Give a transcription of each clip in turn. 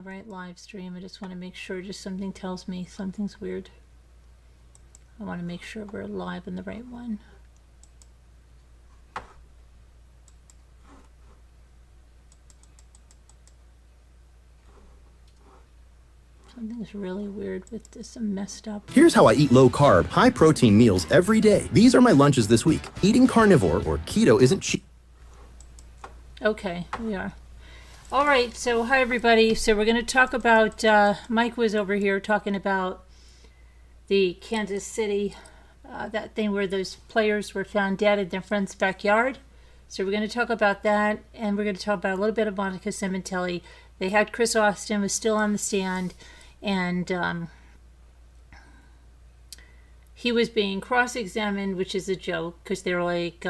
Right, live stream. I just want to make sure, just something tells me something's weird. I want to make sure we're live on the right one. Something's really weird with this. I'm messed up. Here's how I eat low-carb, high-protein meals every day. These are my lunches this week. Eating carnivore or keto isn't cheap. Okay, we are. All right, so hi everybody. So we're going to talk about, Mike was over here talking about the Kansas City, that thing where those players were found dead in their friend's backyard. So we're going to talk about that, and we're going to talk about a little bit of Monica Sementilli. They had Chris Austin was still on the stand, and he was being cross-examined, which is a joke, because they're like,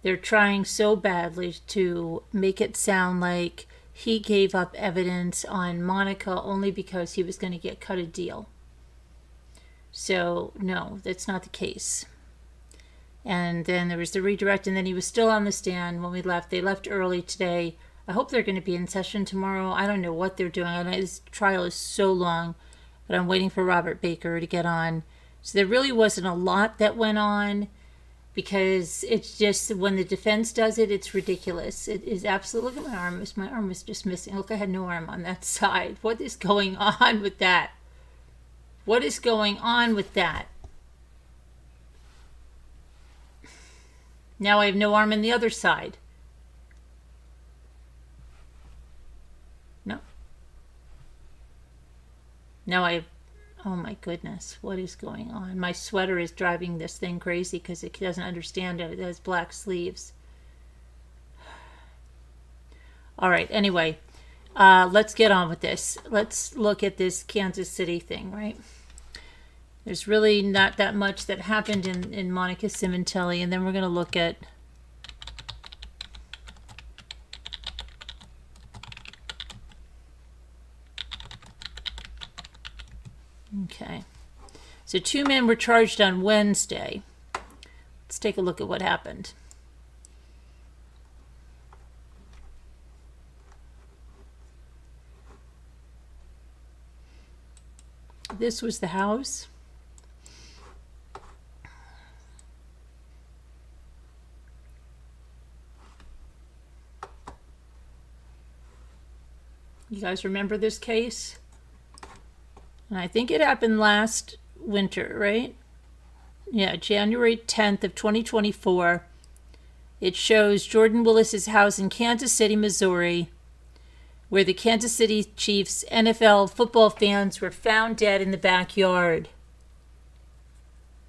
they're trying so badly to make it sound like he gave up evidence on Monica only because he was going to get cut a deal. So, no, that's not the case. And then there was the redirect, and then he was still on the stand when we left. They left early today. I hope they're going to be in session tomorrow. I don't know what they're doing. I know this trial is so long, but I'm waiting for Robert Baker to get on. So there really wasn't a lot that went on, because it's just, when the defense does it, it's ridiculous. It is absolutely, look at my arm. My arm is just missing. Look, I had no arm on that side. What is going on with that? What is going on with that? Now I have no arm on the other side. No. Now I have, oh my goodness, what is going on? My sweater is driving this thing crazy because it doesn't understand it. It has black sleeves. All right, anyway, let's get on with this. Let's look at this Kansas City thing, right? There's really not that much that happened in Monica Sementilli, and then we're going to look at okay. So 2 men were charged on Wednesday. Let's take a look at what happened. This was the house. You guys remember this case? And I think it happened last winter, right? Yeah, January 10th of 2024. It shows Jordan Willis's house in Kansas City, Missouri, where the Kansas City Chiefs NFL football fans were found dead in the backyard.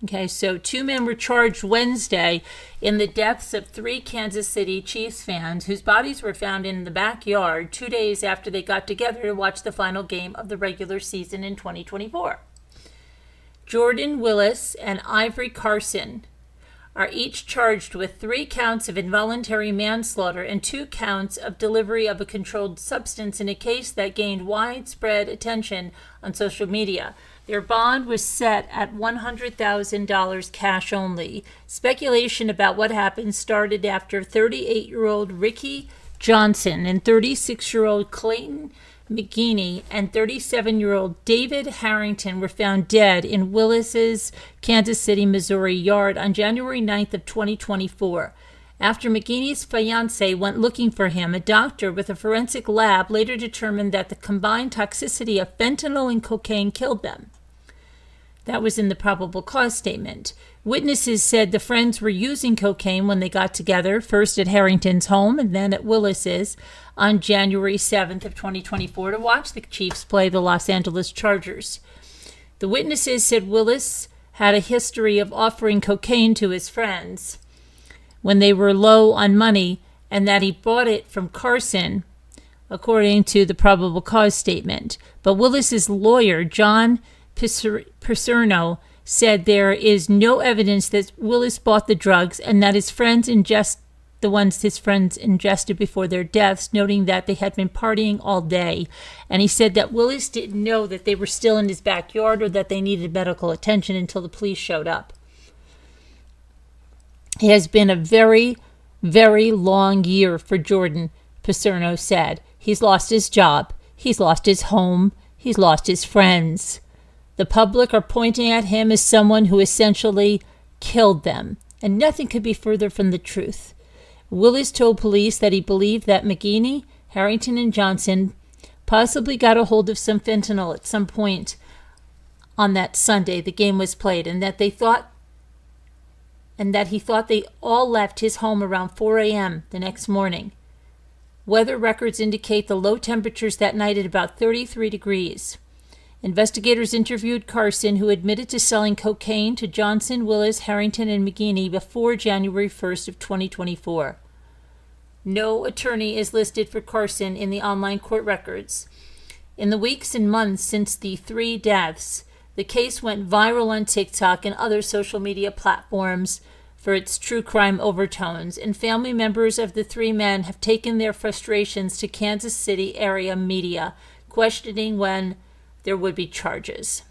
Okay, so 2 men were charged Wednesday in the deaths of 3 Kansas City Chiefs fans whose bodies were found in the backyard 2 days after they got together to watch the final game of the regular season in 2024. Jordan Willis and Ivory Carson are each charged with 3 counts of involuntary manslaughter and 2 counts of delivery of a controlled substance in a case that gained widespread attention on social media. Their bond was set at $100,000 cash only. Speculation about what happened started after 38-year-old Ricky Johnson and 36-year-old Clayton McGeeney and 37-year-old David Harrington were found dead in Willis's Kansas City, Missouri yard on January 9th of 2024. After McGeeney's fiancée went looking for him, a doctor with a forensic lab later determined that the combined toxicity of fentanyl and cocaine killed them. That was in the probable cause statement. Witnesses said the friends were using cocaine when they got together, first at Harrington's home and then at Willis's on January 7th of 2024 to watch the Chiefs play the Los Angeles Chargers. The witnesses said Willis had a history of offering cocaine to his friends when they were low on money, and that he bought it from Carson, according to the probable cause statement. But Willis's lawyer, John Picerno, said there is no evidence that Willis bought the drugs and that his friends the ones his friends ingested before their deaths, noting that they had been partying all day. And he said that Willis didn't know that they were still in his backyard or that they needed medical attention until the police showed up. It has been a very, very long year for Jordan, Picerno said. He's lost his job. He's lost his home. He's lost his friends. The public are pointing at him as someone who essentially killed them, and nothing could be further from the truth. Willis told police that he believed that McGeaney, Harrington, and Johnson possibly got a hold of some fentanyl at some point on that Sunday the game was played, and that he thought they all left his home around 4 a.m. the next morning. Weather records indicate the low temperatures that night at about 33 degrees. Investigators interviewed Carson, who admitted to selling cocaine to Johnson, Willis, Harrington, and McGeaney before January 1st of 2024. No attorney is listed for Carson in the online court records. In the weeks and months since the 3 deaths, the case went viral on TikTok and other social media platforms for its true crime overtones, and family members of the 3 men have taken their frustrations to Kansas City area media, questioning when there would be charges.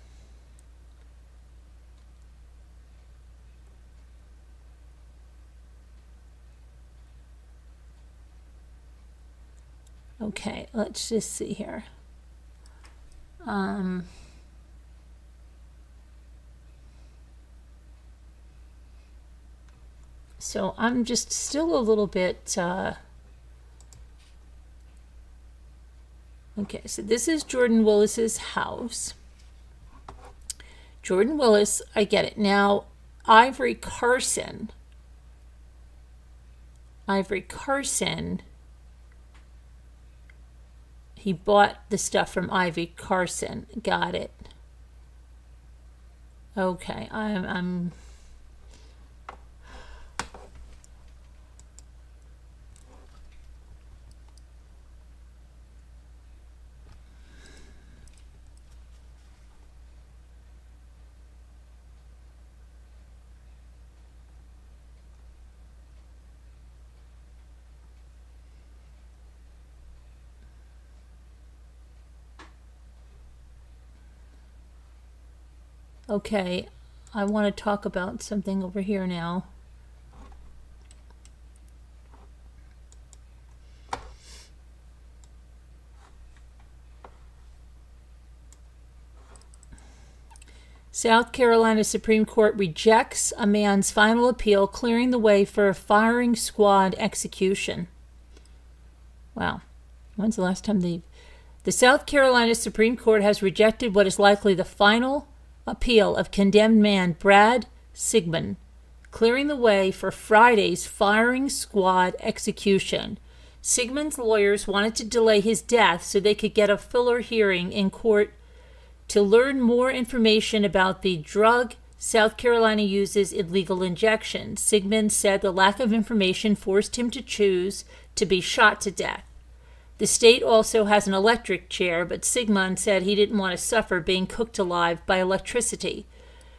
Okay, let's just see here. So I'm just still a little bit... Okay, so this is Jordan Willis's house. Jordan Willis, I get it. Now, Ivory Carson, he bought the stuff from Ivy Carson. Got it. Okay, I'm okay, I want to talk about something over here now. South Carolina Supreme Court rejects a man's final appeal, clearing the way for a firing squad execution. Wow. When's the last time the South Carolina Supreme Court has rejected what is likely the final appeal of condemned man Brad Sigmund, clearing the way for Friday's firing squad execution. Sigmund's lawyers wanted to delay his death so they could get a fuller hearing in court to learn more information about the drug South Carolina uses in lethal injections. Sigmund said the lack of information forced him to choose to be shot to death. The state also has an electric chair, but Sigmund said he didn't want to suffer being cooked alive by electricity.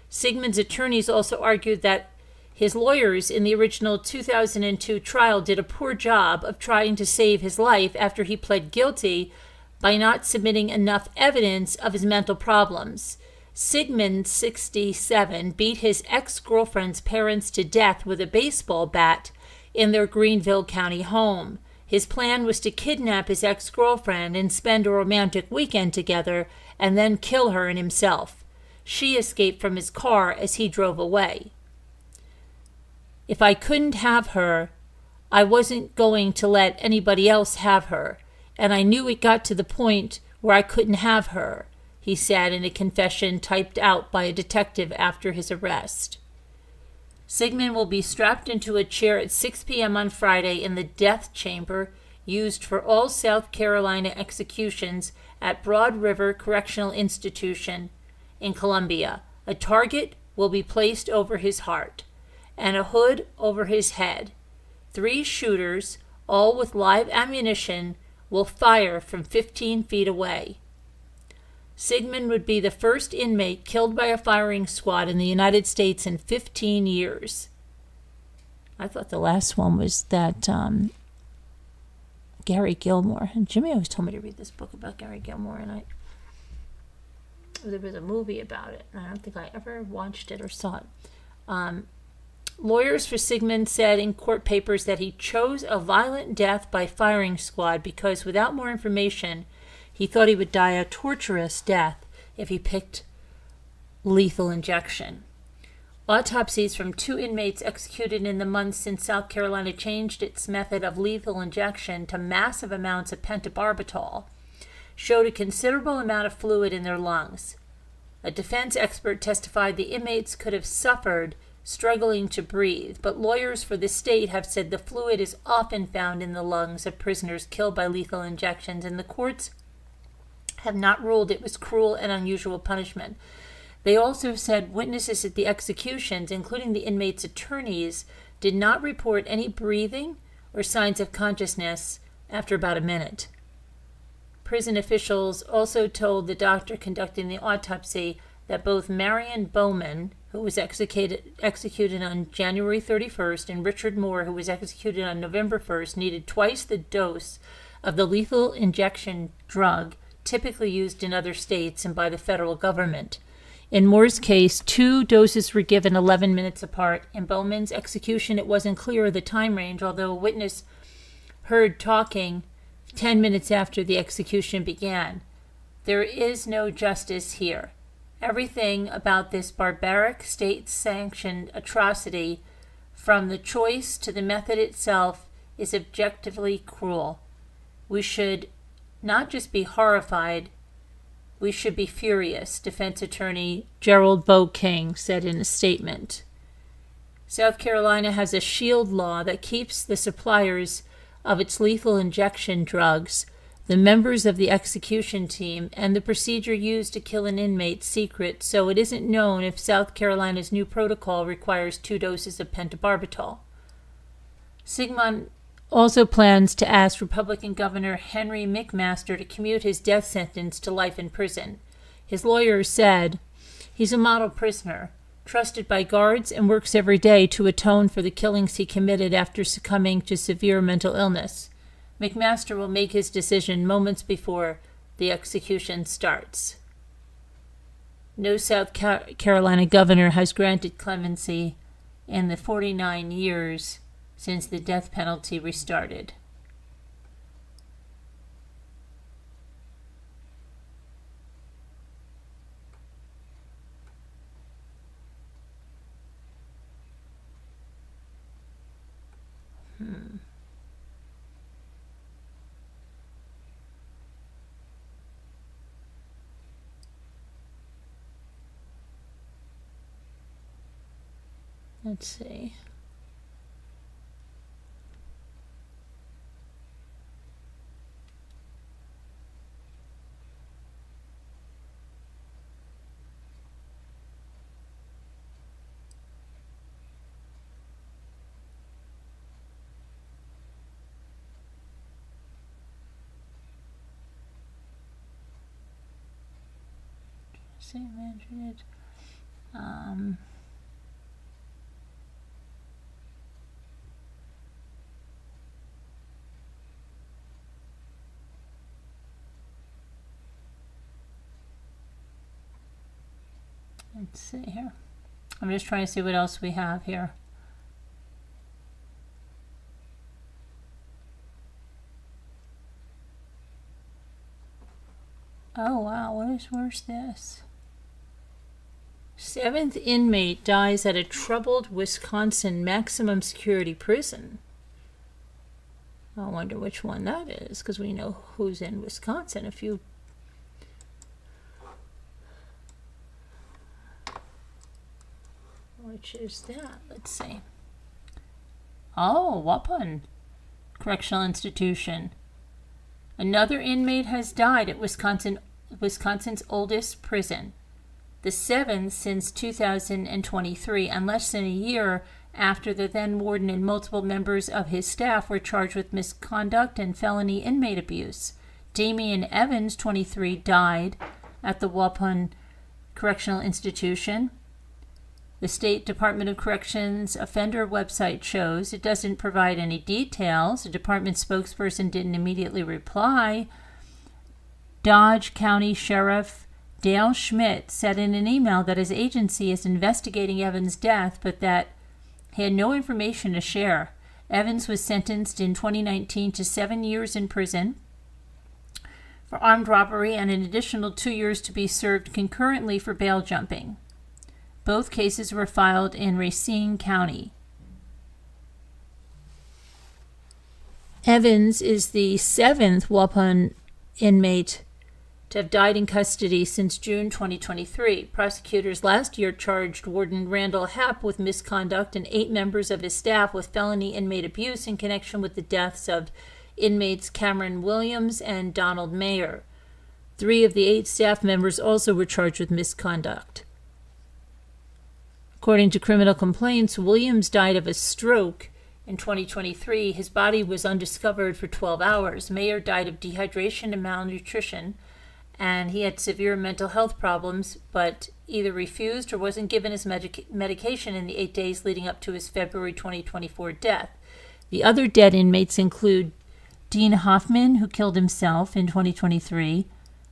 Sigmund's attorneys also argued that his lawyers in the original 2002 trial did a poor job of trying to save his life after he pled guilty by not submitting enough evidence of his mental problems. Sigmund, 67, beat his ex-girlfriend's parents to death with a baseball bat in their Greenville County home. His plan was to kidnap his ex-girlfriend and spend a romantic weekend together and then kill her and himself. She escaped from his car as he drove away. If I couldn't have her, I wasn't going to let anybody else have her, and I knew it got to the point where I couldn't have her, he said in a confession typed out by a detective after his arrest. Sigmund will be strapped into a chair at 6 p.m. on Friday in the death chamber used for all South Carolina executions at Broad River Correctional Institution in Columbia. A target will be placed over his heart and a hood over his head. 3 shooters, all with live ammunition, will fire from 15 feet away. Sigmund would be the first inmate killed by a firing squad in the United States in 15 years. I thought the last one was that Gary Gilmore. And Jimmy always told me to read this book about Gary Gilmore, and there was a movie about it, and I don't think I ever watched it or saw it. Lawyers for Sigmund said in court papers that he chose a violent death by firing squad because without more information, He thought he would die a torturous death if he picked lethal injection. Autopsies from 2 inmates executed in the months since South Carolina changed its method of lethal injection to massive amounts of pentobarbital showed a considerable amount of fluid in their lungs. A defense expert testified the inmates could have suffered struggling to breathe, but lawyers for the state have said the fluid is often found in the lungs of prisoners killed by lethal injections, and the courts have not ruled it was cruel and unusual punishment. They also said witnesses at the executions, including the inmates' attorneys, did not report any breathing or signs of consciousness after about a minute. Prison officials also told the doctor conducting the autopsy that both Marion Bowman, who was executed on January 31st, and Richard Moore, who was executed on November 1st, needed twice the dose of the lethal injection drug typically used in other states and by the federal government. In Moore's case, 2 doses were given 11 minutes apart. In Bowman's execution, it wasn't clear the time range, although a witness heard talking 10 minutes after the execution began. There is no justice here. Everything about this barbaric state-sanctioned atrocity, from the choice to the method itself, is objectively cruel. We should not just be horrified, we should be furious, defense attorney Gerald Bo King said in a statement. South Carolina has a shield law that keeps the suppliers of its lethal injection drugs, the members of the execution team, and the procedure used to kill an inmate secret, so it isn't known if South Carolina's new protocol requires 2 doses of pentobarbital. Sigmund also plans to ask Republican Governor Henry McMaster to commute his death sentence to life in prison. His lawyers said he's a model prisoner, trusted by guards, and works every day to atone for the killings he committed after succumbing to severe mental illness. McMaster will make his decision moments before the execution starts. No South Carolina governor has granted clemency in the 49 years since the death penalty restarted. Let's see. Let's see here. I'm just trying to see what else we have here. Oh wow, where's this? 7th inmate dies at a troubled Wisconsin maximum security prison. I wonder which one that is, because we know who's in Wisconsin. Which is that? Let's see. Oh, Waupun Correctional Institution. Another inmate has died at Wisconsin's oldest prison, the 7th since 2023, and less than a year after the then warden and multiple members of his staff were charged with misconduct and felony inmate abuse. Damian Evans, 23, died at the Waupun Correctional Institution. The State Department of Corrections offender website shows it doesn't provide any details. The department spokesperson didn't immediately reply. Dodge County Sheriff Dale Schmidt said in an email that his agency is investigating Evans' death, but that he had no information to share. Evans was sentenced in 2019 to 7 years in prison for armed robbery and an additional 2 years to be served concurrently for bail jumping. Both cases were filed in Racine County. Evans is the 7th Waupun inmate to have died in custody since June 2023. Prosecutors last year charged Warden Randall Hepp with misconduct and 8 members of his staff with felony inmate abuse in connection with the deaths of inmates Cameron Williams and Donald Mayer. 3 of the 8 staff members also were charged with misconduct. According to criminal complaints, Williams died of a stroke in 2023. His body was undiscovered for 12 hours. Mayer died of dehydration and malnutrition, and he had severe mental health problems, but either refused or wasn't given his medication in the 8 days leading up to his February 2024 death. The other dead inmates include Dean Hoffman, who killed himself in 2023,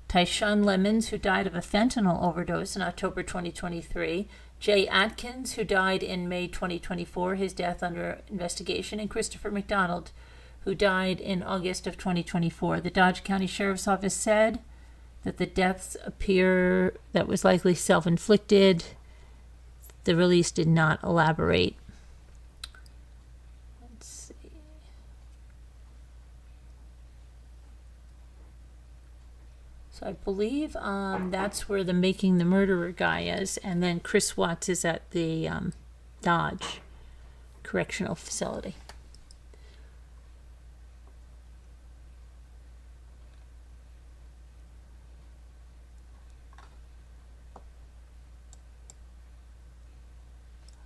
Tyshawn Lemons, who died of a fentanyl overdose in October 2023, Jay Atkins, who died in May 2024, his death under investigation, and Christopher McDonald, who died in August of 2024. The Dodge County Sheriff's Office said that the deaths appear that was likely self-inflicted. The release did not elaborate. Let's see. So I believe that's where the Making the Murderer guy is, and then Chris Watts is at the Dodge Correctional Facility.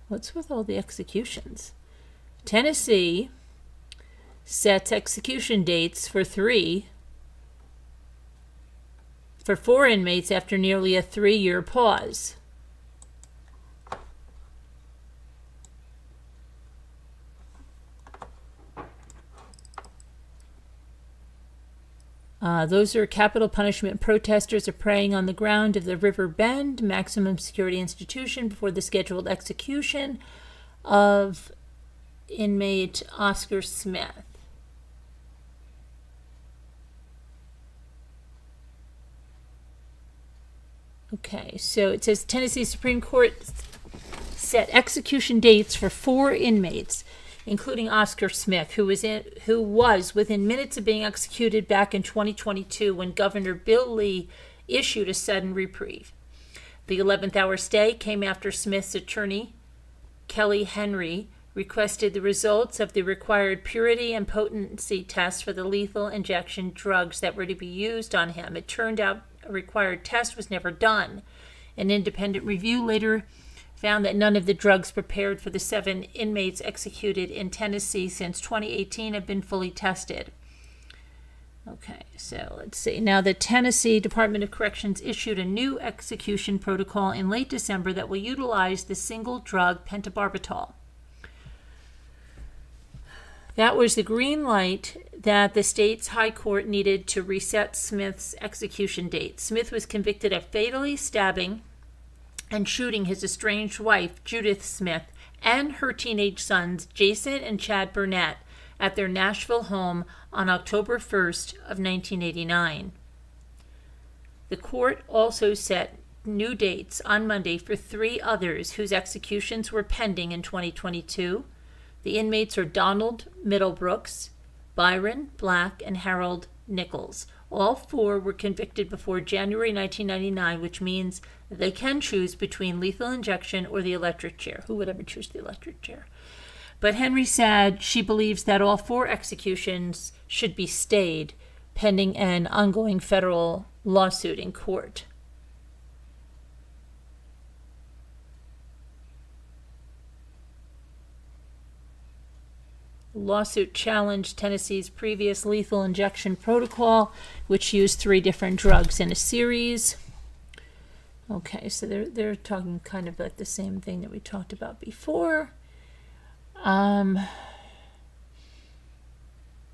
What's with all the executions? Tennessee sets execution dates for 4 inmates after nearly a 3-year pause. Those are capital punishment protesters are praying on the ground of the River Bend maximum security institution before the scheduled execution of inmate Oscar Smith. Okay, so it says Tennessee Supreme Court set execution dates for 4 inmates, including Oscar Smith, who was within minutes of being executed back in 2022 when Governor Bill Lee issued a sudden reprieve. The 11th hour stay came after Smith's attorney, Kelly Henry, requested the results of the required purity and potency tests for the lethal injection drugs that were to be used on him. It turned out a required test was never done. An independent review later found that none of the drugs prepared for the 7 inmates executed in Tennessee since 2018 have been fully tested. Okay, so let's see. Now, the Tennessee Department of Corrections issued a new execution protocol in late December that will utilize the single drug pentobarbital. That was the green light that the state's high court needed to reset Smith's execution date. Smith was convicted of fatally stabbing and shooting his estranged wife, Judith Smith, and her teenage sons, Jason and Chad Burnett, at their Nashville home on October 1st of 1989. The court also set new dates on Monday for 3 others whose executions were pending in 2022. The inmates are Donald Middlebrooks, Byron Black, and Harold Nichols. All 4 were convicted before January 1999, which means that they can choose between lethal injection or the electric chair. Who would ever choose the electric chair? But Henry said she believes that all 4 executions should be stayed pending an ongoing federal lawsuit in court. The lawsuit challenged Tennessee's previous lethal injection protocol, which used 3 different drugs in a series. Okay, so they're talking kind of about the same thing that we talked about before.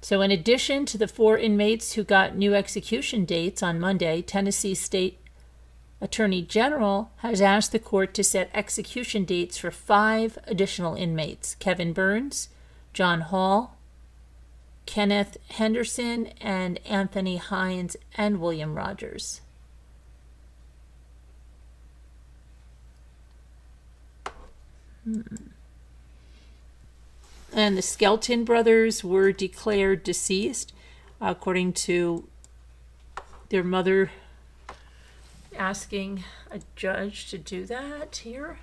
So in addition to the 4 inmates who got new execution dates on Monday, Tennessee State Attorney General has asked the court to set execution dates for 5 additional inmates: Kevin Burns, John Hall, Kenneth Henderson and Anthony Hines and William Rogers. And the Skelton brothers were declared deceased, according to their mother asking a judge to do that here.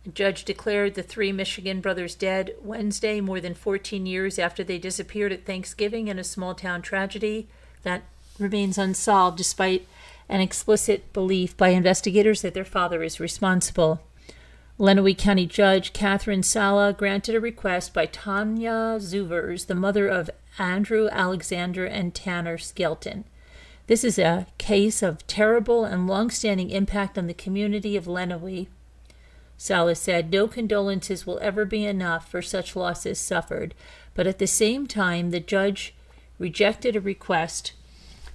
The judge declared the three Michigan brothers dead Wednesday, more than 14 years after they disappeared at Thanksgiving in a small-town tragedy that remains unsolved despite an explicit belief by investigators that their father is responsible. Lenawee County Judge Catherine Sala granted a request by Tanya Zuvers, the mother of Andrew, Alexander, and Tanner Skelton. This is a case of terrible and long-standing impact on the community of Lenawee. Sala said, "No condolences will ever be enough for such losses suffered," but at the same time, the judge rejected a request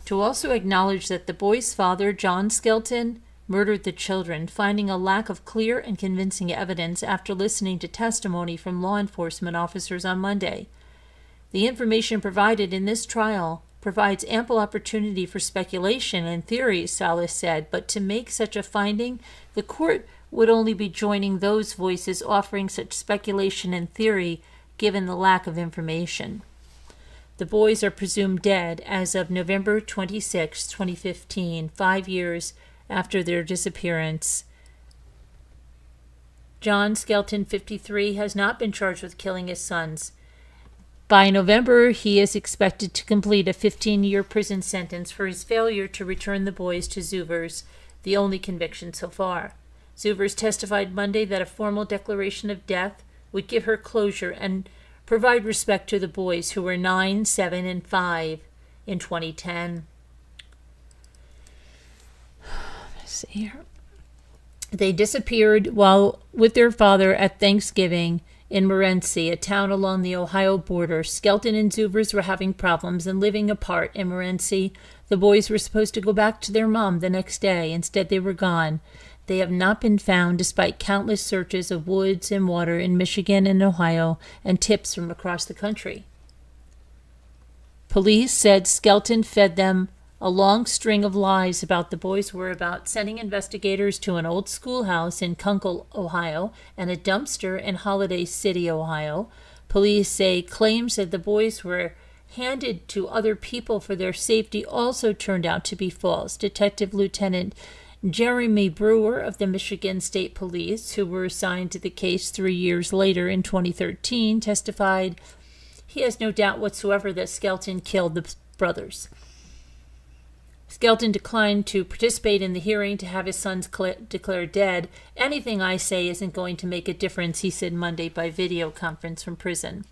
to also acknowledge that the boy's father, John Skelton, murdered the children, finding a lack of clear and convincing evidence after listening to testimony from law enforcement officers on Monday. The information provided in this trial provides ample opportunity for speculation and theory, Salas said, but to make such a finding, the court would only be joining those voices offering such speculation and theory given the lack of information. The boys are presumed dead as of November 26, 2015, 5 years after their disappearance. John Skelton, 53, has not been charged with killing his sons. By November, he is expected to complete a 15-year prison sentence for his failure to return the boys to Zuvers, the only conviction so far. Zuvers testified Monday that a formal declaration of death would give her closure and provide respect to the boys, who were 9, 7, and 5 in 2010. Let's see here. They disappeared while with their father at Thanksgiving in Morenci, a town along the Ohio border. Skelton and Zuvers were having problems and living apart in Morenci. The boys were supposed to go back to their mom the next day. Instead, they were gone. They have not been found despite countless searches of woods and water in Michigan and Ohio and tips from across the country. Police said Skelton fed them a long string of lies about the boys' whereabouts, sending investigators to an old schoolhouse in Kunkel, Ohio, and a dumpster in Holiday City, Ohio. Police say claims that the boys were handed to other people for their safety also turned out to be false. Detective Lieutenant Jeremy Brewer of the Michigan State Police, who were assigned to the case 3 years later in 2013, testified he has no doubt whatsoever that Skelton killed the brothers. Skelton declined to participate in the hearing to have his sons declared dead. "Anything I say isn't going to make a difference," he said Monday by video conference from prison.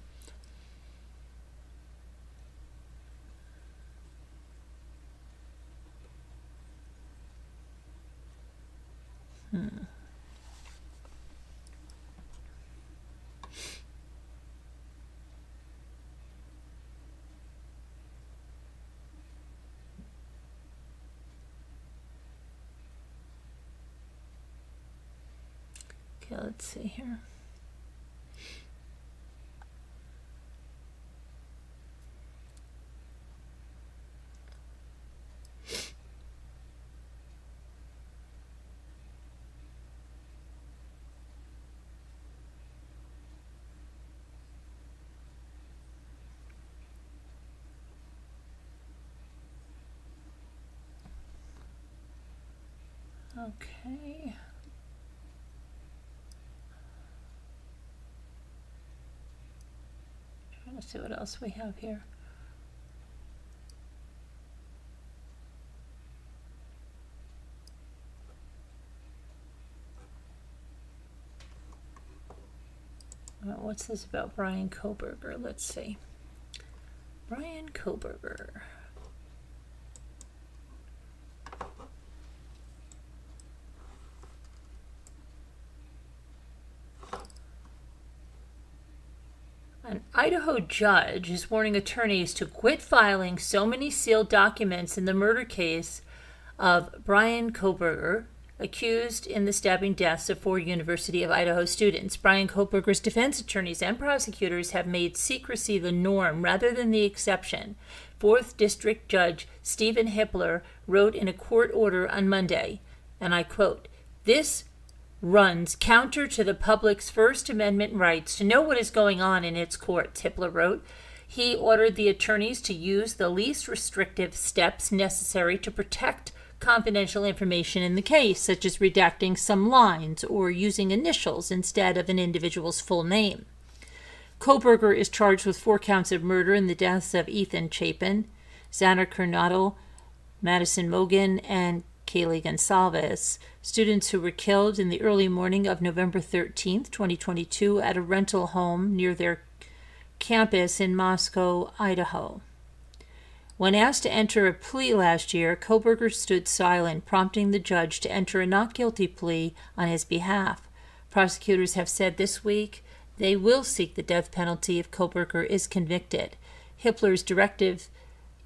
Okay, let's see here. Okay. Trying to see what else we have here. What's this about Brian Koberger? Let's see. Brian Koberger. An Idaho judge is warning attorneys to quit filing so many sealed documents in the murder case of Brian Koberger, accused in the stabbing deaths of 4 University of Idaho students. Brian Koberger's defense attorneys and prosecutors have made secrecy the norm rather than the exception. 4th District Judge Stephen Hippler wrote in a court order on Monday, and I quote, "This runs counter to the public's First Amendment rights to know what is going on in its courts," Hippler wrote. He ordered the attorneys to use the least restrictive steps necessary to protect confidential information in the case, such as redacting some lines or using initials instead of an individual's full name. Koberger is charged with 4 counts of murder in the deaths of Ethan Chapin, Xander Coronado, Madison Mogan, and Kaylee Gonsalves, students who were killed in the early morning of November 13th, 2022, at a rental home near their campus in Moscow, Idaho. When asked to enter a plea last year, Koberger stood silent, prompting the judge to enter a not guilty plea on his behalf. Prosecutors have said this week they will seek the death penalty if Koberger is convicted. Hippler's directive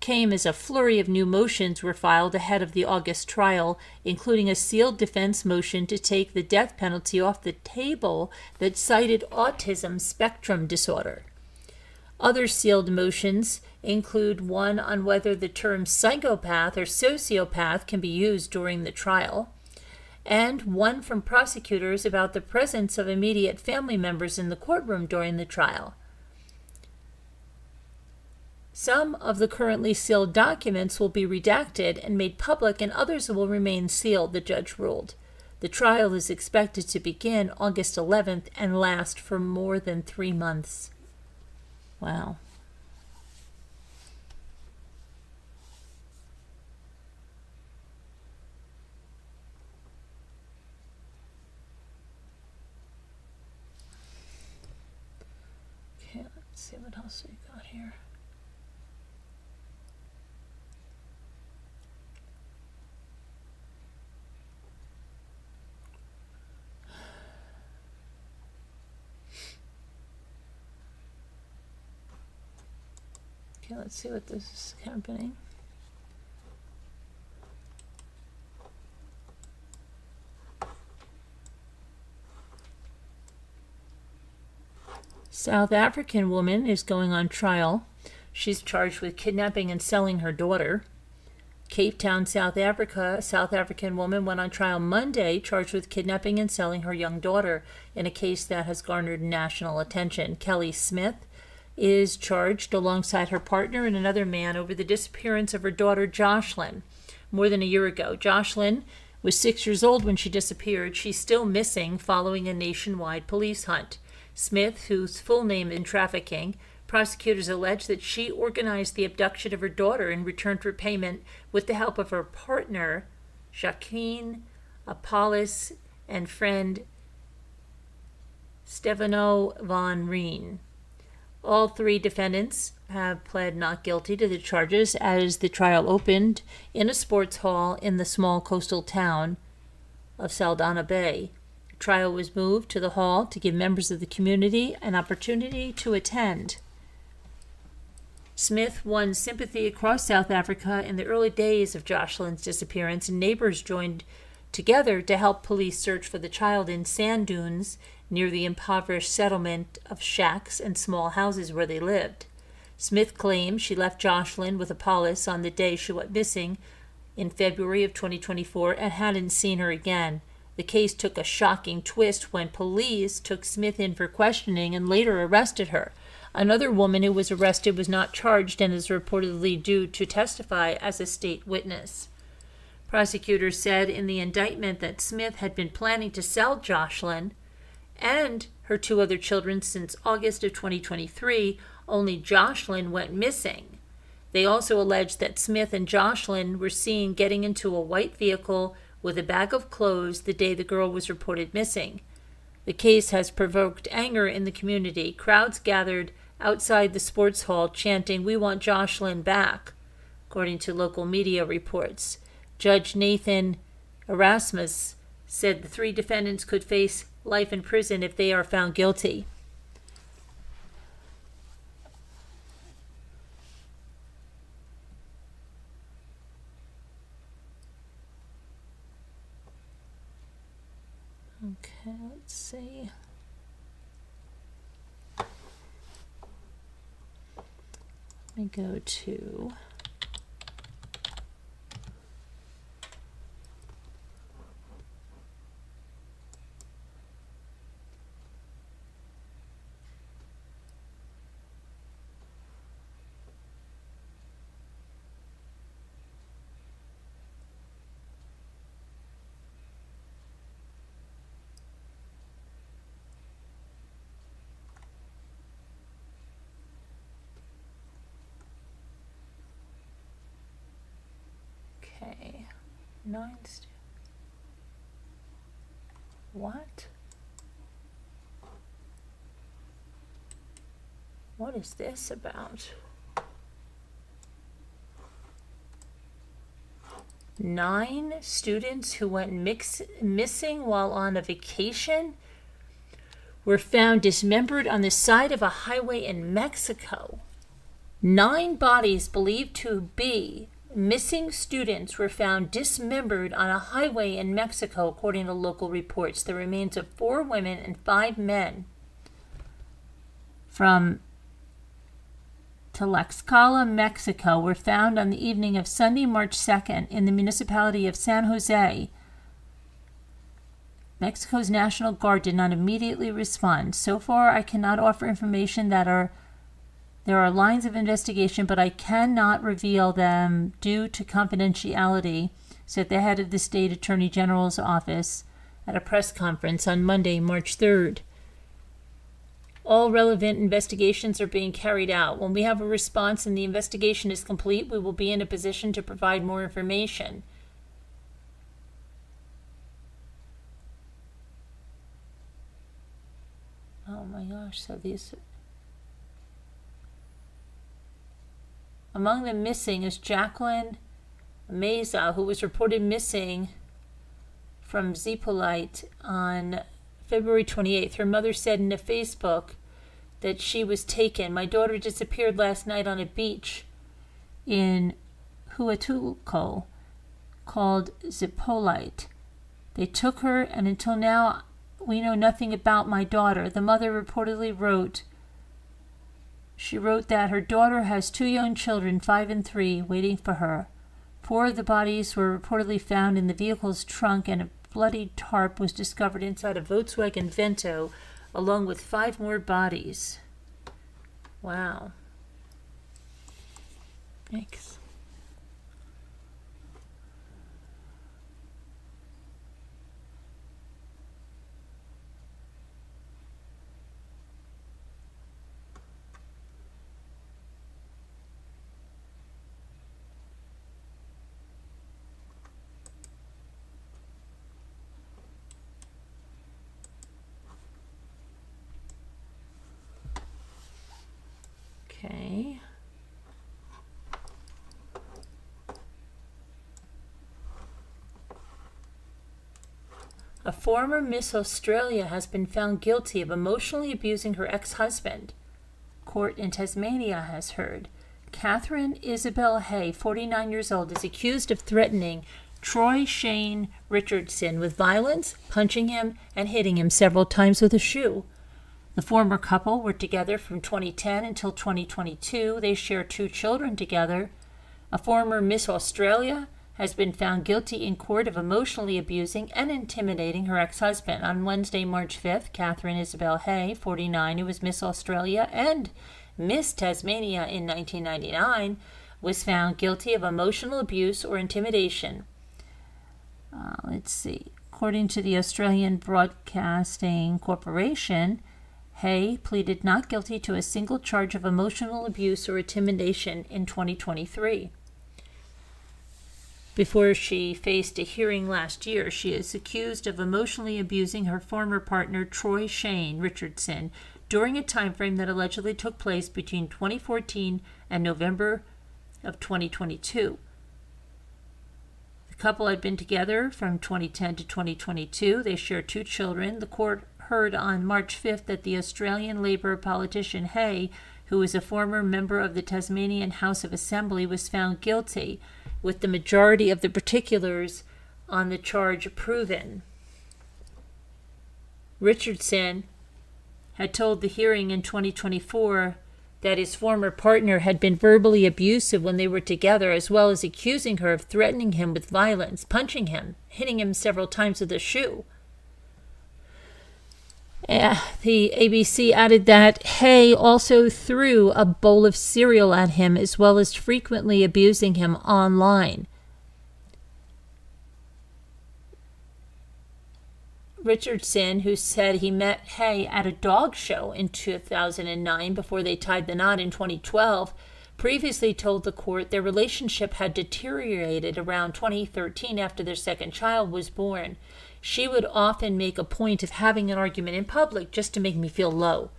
came as a flurry of new motions were filed ahead of the August trial, including a sealed defense motion to take the death penalty off the table that cited autism spectrum disorder. Other sealed motions include one on whether the term psychopath or sociopath can be used during the trial, and one from prosecutors about the presence of immediate family members in the courtroom during the trial. Some of the currently sealed documents will be redacted and made public, and others will remain sealed, the judge ruled. The trial is expected to begin August 11th and last for more than 3 months. Wow. Okay, let's see what else we got here. Okay, let's see what this is happening. South African woman is going on trial. She's charged with kidnapping and selling her daughter. Cape Town, South Africa, a South African woman went on trial Monday, charged with kidnapping and selling her young daughter in a case that has garnered national attention. Kelly Smith is charged alongside her partner and another man over the disappearance of her daughter Jocelyn more than a year ago. Jocelyn was 6 years old when she disappeared. She's still missing following a nationwide police hunt. Smith, whose full name in trafficking, prosecutors allege that she organized the abduction of her daughter in return for payment with the help of her partner, Jacqueline Apollos, and friend Stefano von Reen. All 3 defendants have pled not guilty to the charges as the trial opened in a sports hall in the small coastal town of Saldanha Bay. The trial was moved to the hall to give members of the community an opportunity to attend. Smith won sympathy across South Africa in the early days of Jocelyn's disappearance, and neighbors joined together to help police search for the child in sand dunes near the impoverished settlement of shacks and small houses where they lived. Smith claimed she left Jocelyn with Apollos on the day she went missing in February of 2024 and hadn't seen her again. The case took a shocking twist when police took Smith in for questioning and later arrested her. Another woman who was arrested was not charged and is reportedly due to testify as a state witness. Prosecutors said in the indictment that Smith had been planning to sell Jocelyn and her 2 other children since August of 2023. Only Jocelyn went missing. They also alleged that Smith and Jocelyn were seen getting into a white vehicle with a bag of clothes the day the girl was reported missing. The case has provoked anger in the community. Crowds gathered outside the sports hall chanting, "We want Jocelyn back," according to local media reports. Judge Nathan Erasmus said the 3 defendants could face life in prison if they are found guilty. Okay, let's see. Let me go to okay. 9 What? What is this about? 9 students who went missing while on a vacation were found dismembered on the side of a highway in Mexico. 9 bodies believed to be missing students were found dismembered on a highway in Mexico, according to local reports. The remains of 4 women and 5 men from Tlaxcala, Mexico, were found on the evening of Sunday, March 2nd, in the municipality of San Jose. Mexico's National Guard did not immediately respond. So far, I cannot offer information there are lines of investigation, but I cannot reveal them due to confidentiality, said the head of the state attorney general's office at a press conference on Monday, March 3rd. All relevant investigations are being carried out. When we have a response and the investigation is complete, we will be in a position to provide more information. Oh my gosh, so these... Among the missing is Jacqueline Meza, who was reported missing from Zipolite on February 28th. Her mother said in a Facebook that she was taken. My daughter disappeared last night on a beach in Huatulco called Zipolite. They took her, and until now we know nothing about my daughter. The mother reportedly wrote, she wrote that her daughter has 2 young children, 5 and 3, waiting for her. 4 of the bodies were reportedly found in the vehicle's trunk, and a bloody tarp was discovered inside a Volkswagen Vento, along with 5 more bodies. Wow. Thanks. Okay. A former Miss Australia has been found guilty of emotionally abusing her ex-husband. Court in Tasmania has heard. Catherine Isabel Hay, 49 years old, is accused of threatening Troy Shane Richardson with violence, punching him, and hitting him several times with a shoe. The former couple were together from 2010 until 2022. They share 2 children together. A former Miss Australia has been found guilty in court of emotionally abusing and intimidating her ex-husband. On Wednesday, March 5th, Catherine Isabel Hay, 49, who was Miss Australia and Miss Tasmania in 1999, was found guilty of emotional abuse or intimidation. Let's see. According to the Australian Broadcasting Corporation, Hay pleaded not guilty to a single charge of emotional abuse or intimidation in 2023. Before she faced a hearing last year, she is accused of emotionally abusing her former partner, Troy Shane Richardson, during a time frame that allegedly took place between 2014 and November of 2022. The couple had been together from 2010 to 2022. They share 2 children. The court heard on March 5th that the Australian Labor politician Hay, who is a former member of the Tasmanian House of Assembly, was found guilty, with the majority of the particulars on the charge proven. Richardson had told the hearing in 2024 that his former partner had been verbally abusive when they were together, as well as accusing her of threatening him with violence, punching him, hitting him several times with a shoe. The ABC added that Hay also threw a bowl of cereal at him, as well as frequently abusing him online. Richardson, who said he met Hay at a dog show in 2009 before they tied the knot in 2012, previously told the court their relationship had deteriorated around 2013 after their second child was born. She would often make a point of having an argument in public just to make me feel low,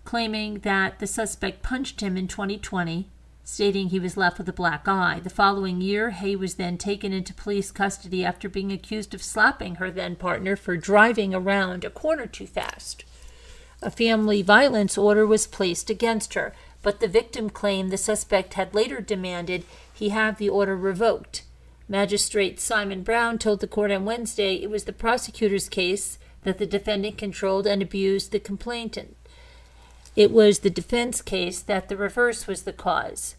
claiming that the suspect punched him in 2020, stating he was left with a black eye. The following year, Hay was then taken into police custody after being accused of slapping her then partner for driving around a corner too fast. A family violence order was placed against her, but the victim claimed the suspect had later demanded he have the order revoked. Magistrate Simon Brown told the court on Wednesday it was the prosecutor's case that the defendant controlled and abused the complainant. It was the defense case that the reverse was the cause.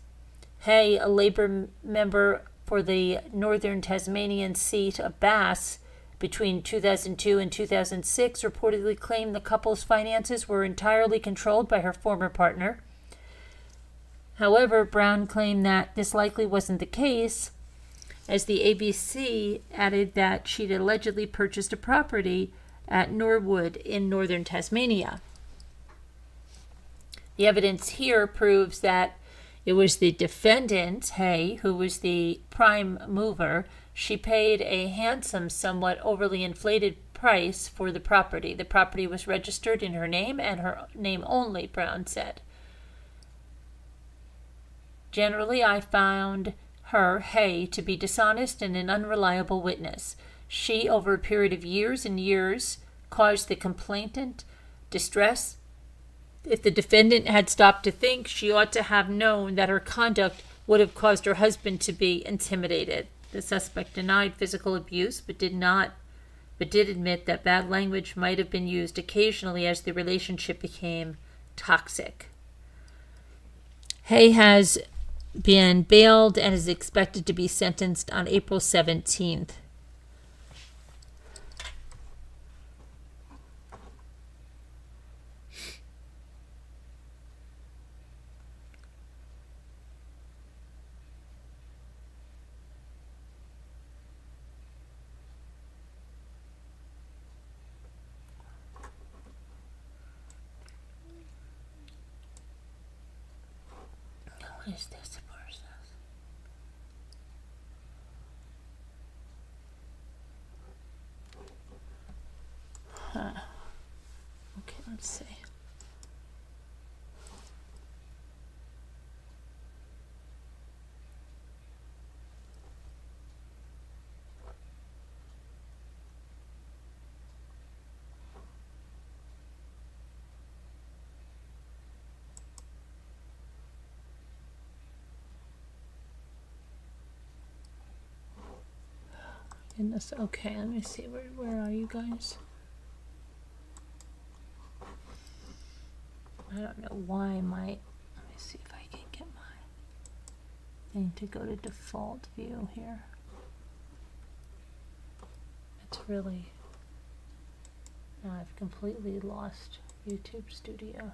Hay, a Labour member for the Northern Tasmanian seat of Bass between 2002 and 2006, reportedly claimed the couple's finances were entirely controlled by her former partner. However, Brown claimed that this likely wasn't the case, as the ABC added that she'd allegedly purchased a property at Norwood in northern Tasmania. The evidence here proves that it was the defendant, Hay, who was the prime mover. She paid a handsome, somewhat overly inflated price for the property. The property was registered in her name and her name only, Brown said. Generally, I found her, Hay, to be dishonest and an unreliable witness. She, over a period of years and years, caused the complainant distress. If the defendant had stopped to think, she ought to have known that her conduct would have caused her husband to be intimidated. The suspect denied physical abuse, but did admit that bad language might have been used occasionally as the relationship became toxic. Hay has been bailed and is expected to be sentenced on April 17th. What is this process? Okay, let's see. Goodness. Okay, let me see. Where are you guys? I don't know why my... Let me see if I can get my thing to go to default view here. It's really... Now I've completely lost YouTube Studio.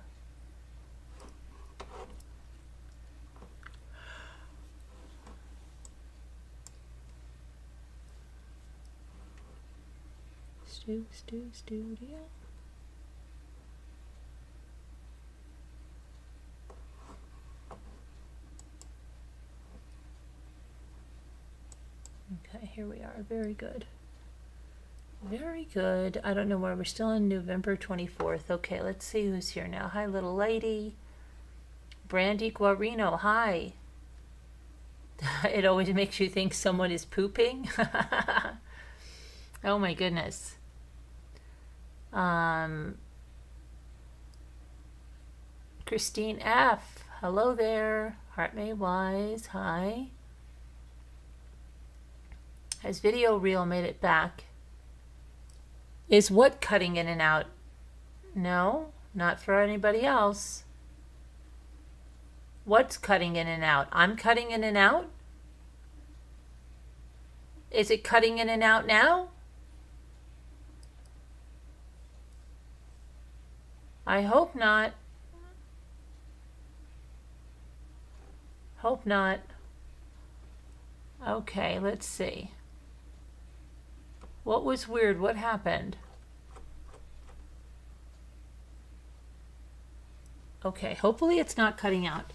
Studio. Okay, here we are. Very good. Very good. I don't know where we're still in November 24th. Okay, let's see who's here now. Hi, little lady. Brandy Guarino. Hi. It always makes you think someone is pooping. Oh my goodness. Christine F. Hello there. Heart May Wise. Hi. Has Video Reel made it back? Is what cutting in and out? No, not for anybody else. What's cutting in and out? I'm cutting in and out? Is it cutting in and out now? I hope not. Hope not. Okay, let's see. What was weird? What happened? Okay, hopefully it's not cutting out.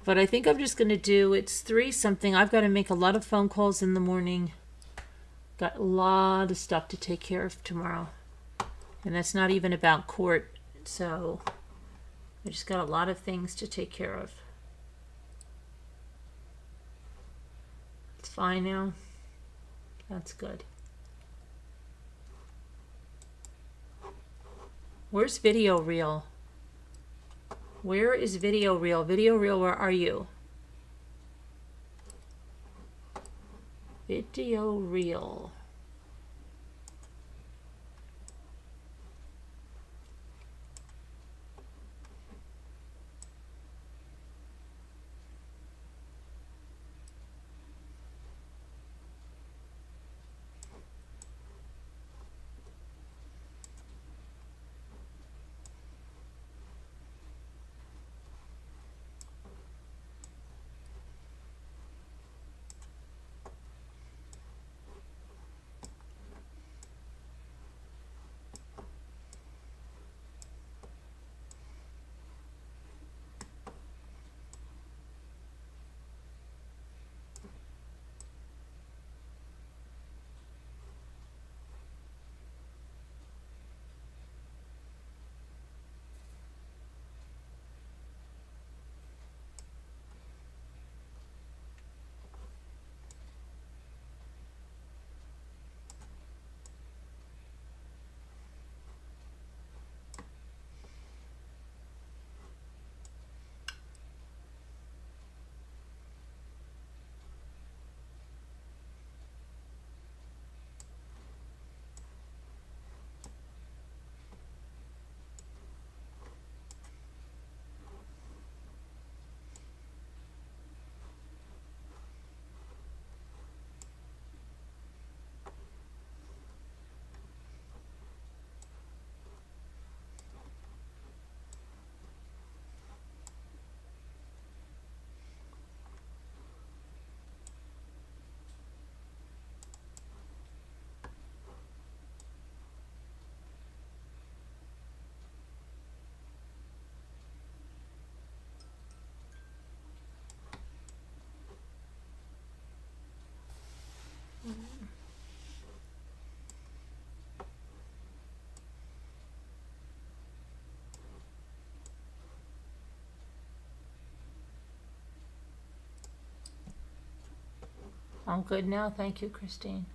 But I think I'm just going to do, it's 3 something. I've got to make a lot of phone calls in the morning. Got a lot of stuff to take care of tomorrow. And that's not even about court. So I just got a lot of things to take care of. It's fine now. That's good. Where's Video Reel? Where is Video Reel? Video Reel, where are you? Video Reel. I'm good now. Thank you, Christine.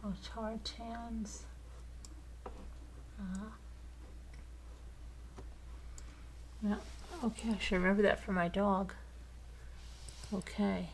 Oh, charge hands. Yeah. Okay, I should remember that for my dog. Okay.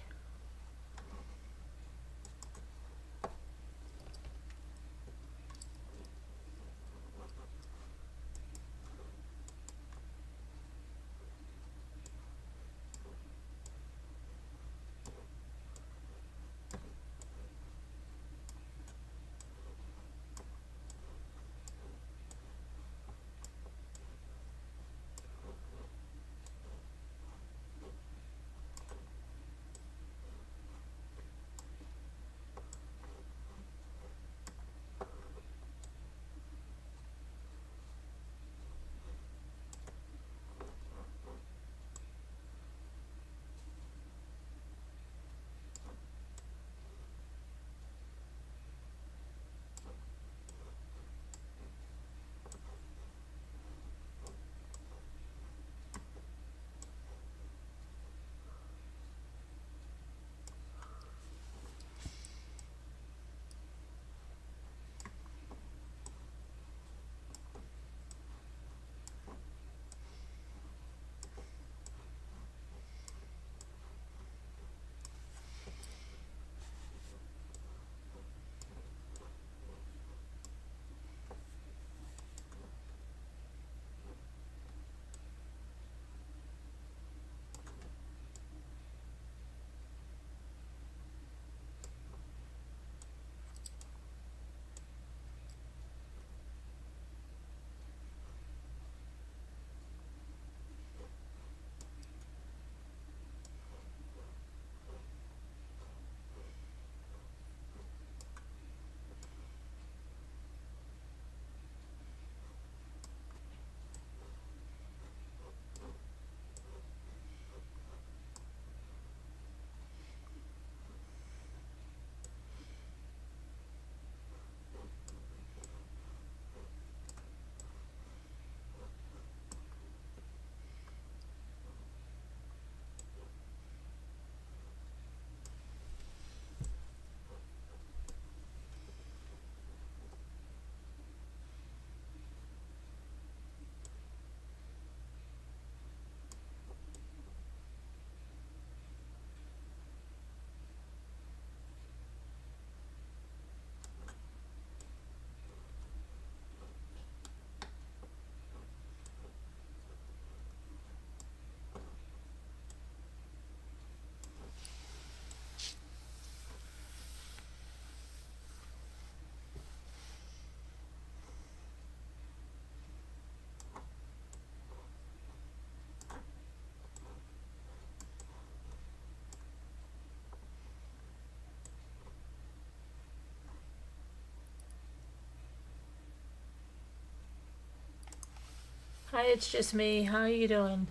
Hi, it's just me. How are you doing?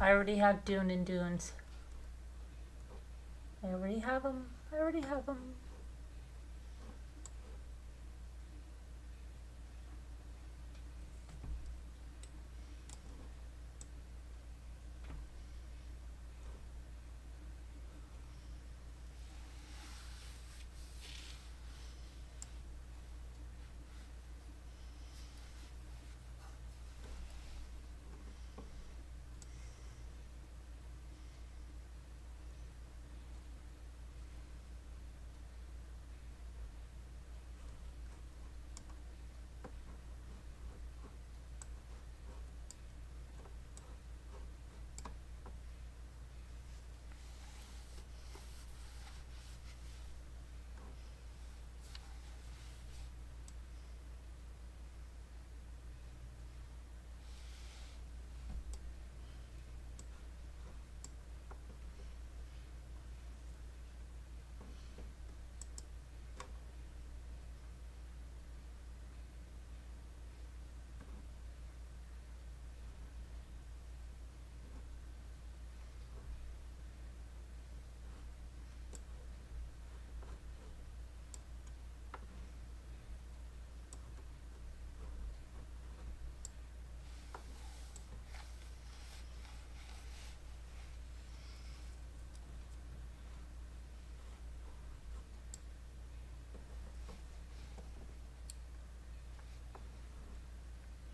I already have Dune and Dunes. I already have them. I already have them.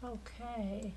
Okay.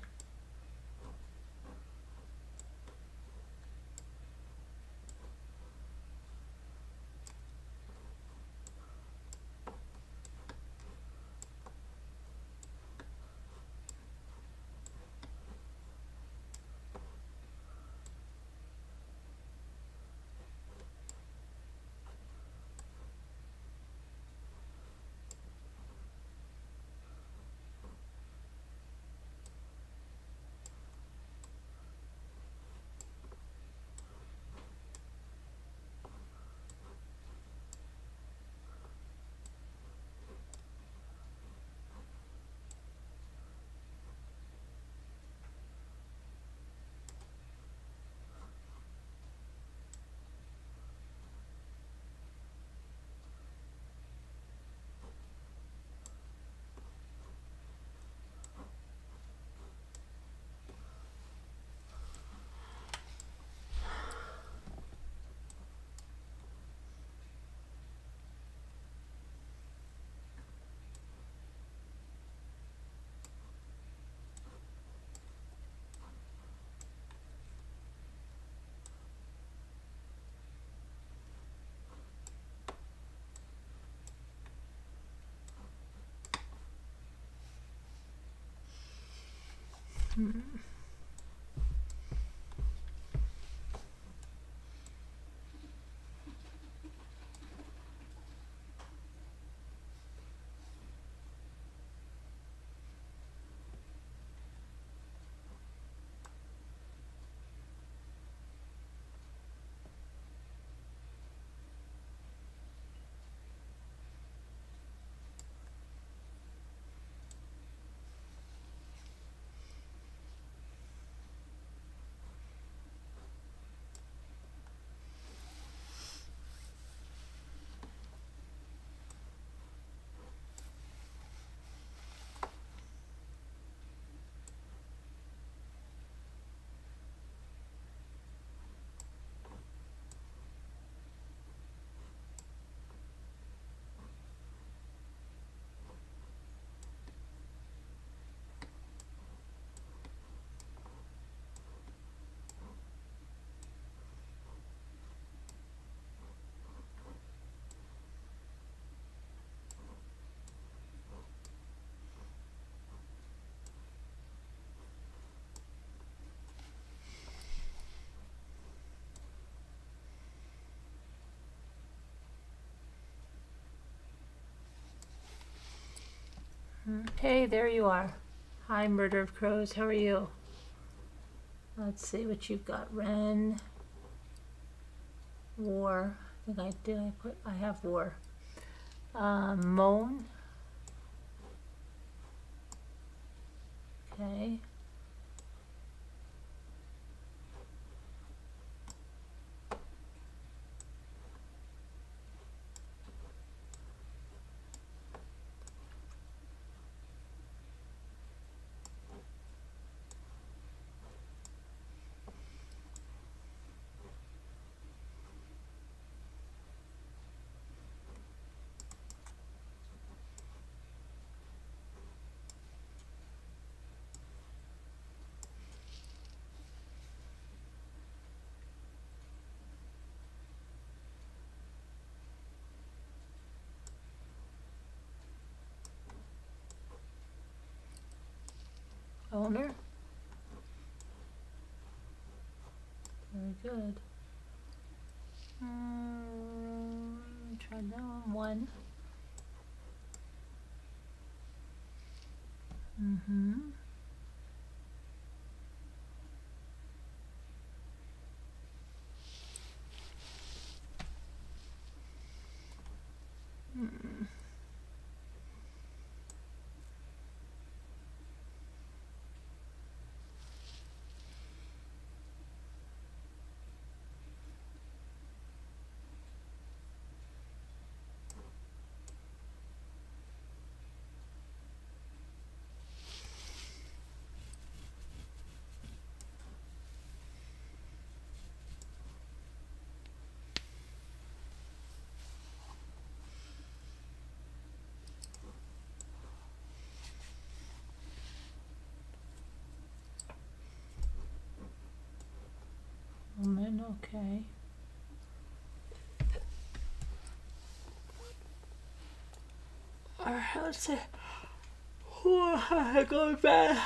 Okay, there you are. Hi, Murder of Crows. How are you? Let's see what you've got. Ren, War. I have War. Moan. Okay. Owner. Very good. Try that one. One. Okay. Alright, let's see. Oh, I go to bed.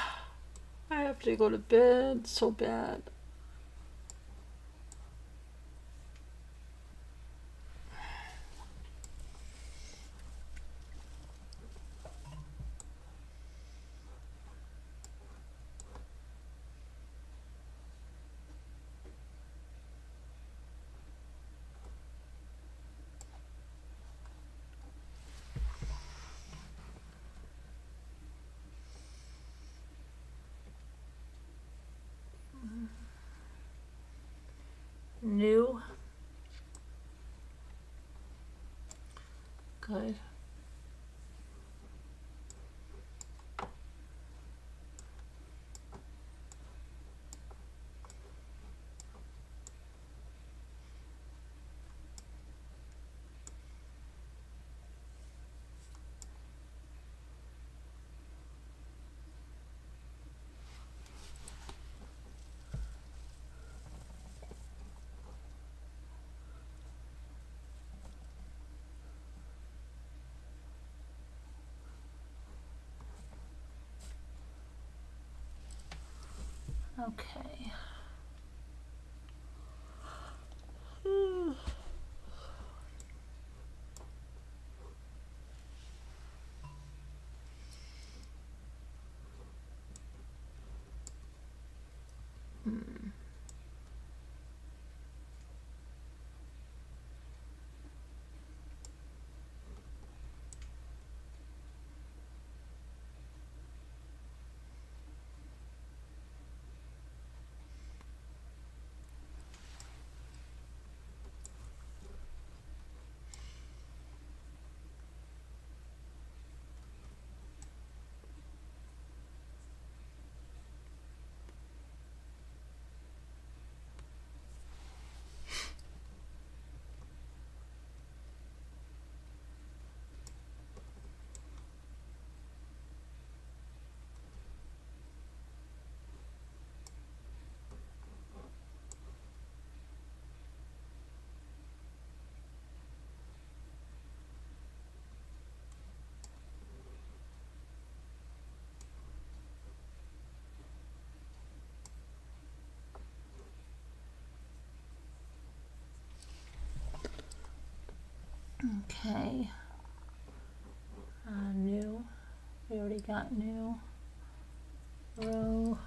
I have to go to bed so bad. New. Good. Okay. Okay. New. We already got new. Row.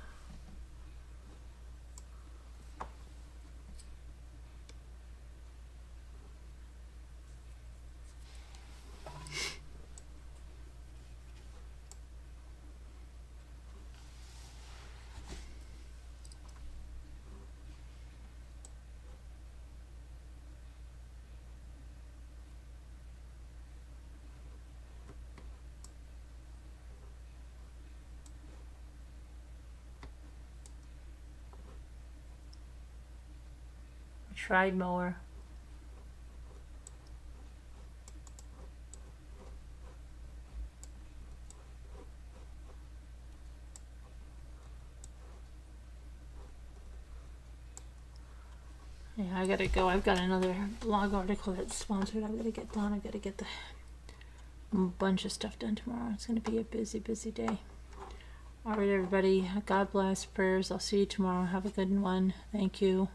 Tried mower. Yeah, I gotta go. I've got another blog article that's sponsored. I've gotta get done. I've gotta get a bunch of stuff done tomorrow. It's gonna be a busy, busy day. All right, everybody. God bless. Prayers. I'll see you tomorrow. Have a good one. Thank you.